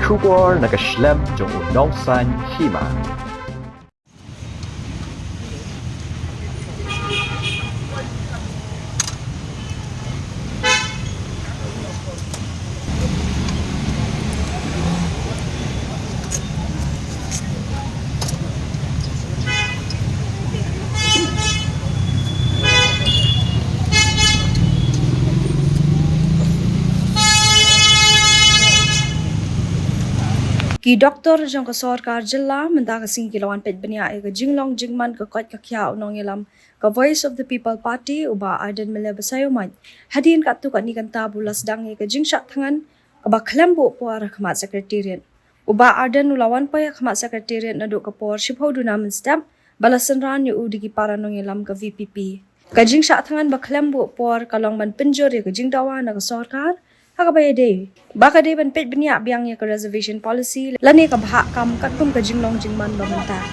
Shubor nakaslem jong unongsan Hima. Ki Doktor jong ka sarkar jilla menda ka sing kilawan Peit Bniah ka jinglong jingman ka Koit ka Khiah unong ilam ka Voice of the People Party uba aden mele basayoman hadin ka tu ka ni kan tabulas dangi ka jingsha thangan ka baklembo puar khmat secretariat uba aden ulawan pa khmat secretariat na do ka por shipho du namen stamp balasan ran yu udigi para nong ilam ka VPP ka jingsha thangan baklembo por kalong man pinjor ka jingdawa na ka sarkar Hakabaya day. Baka day ban Peit Bniah biang ya ka reservation policy. Lani ka bahak kam katum ka jinglong jingman bamanta.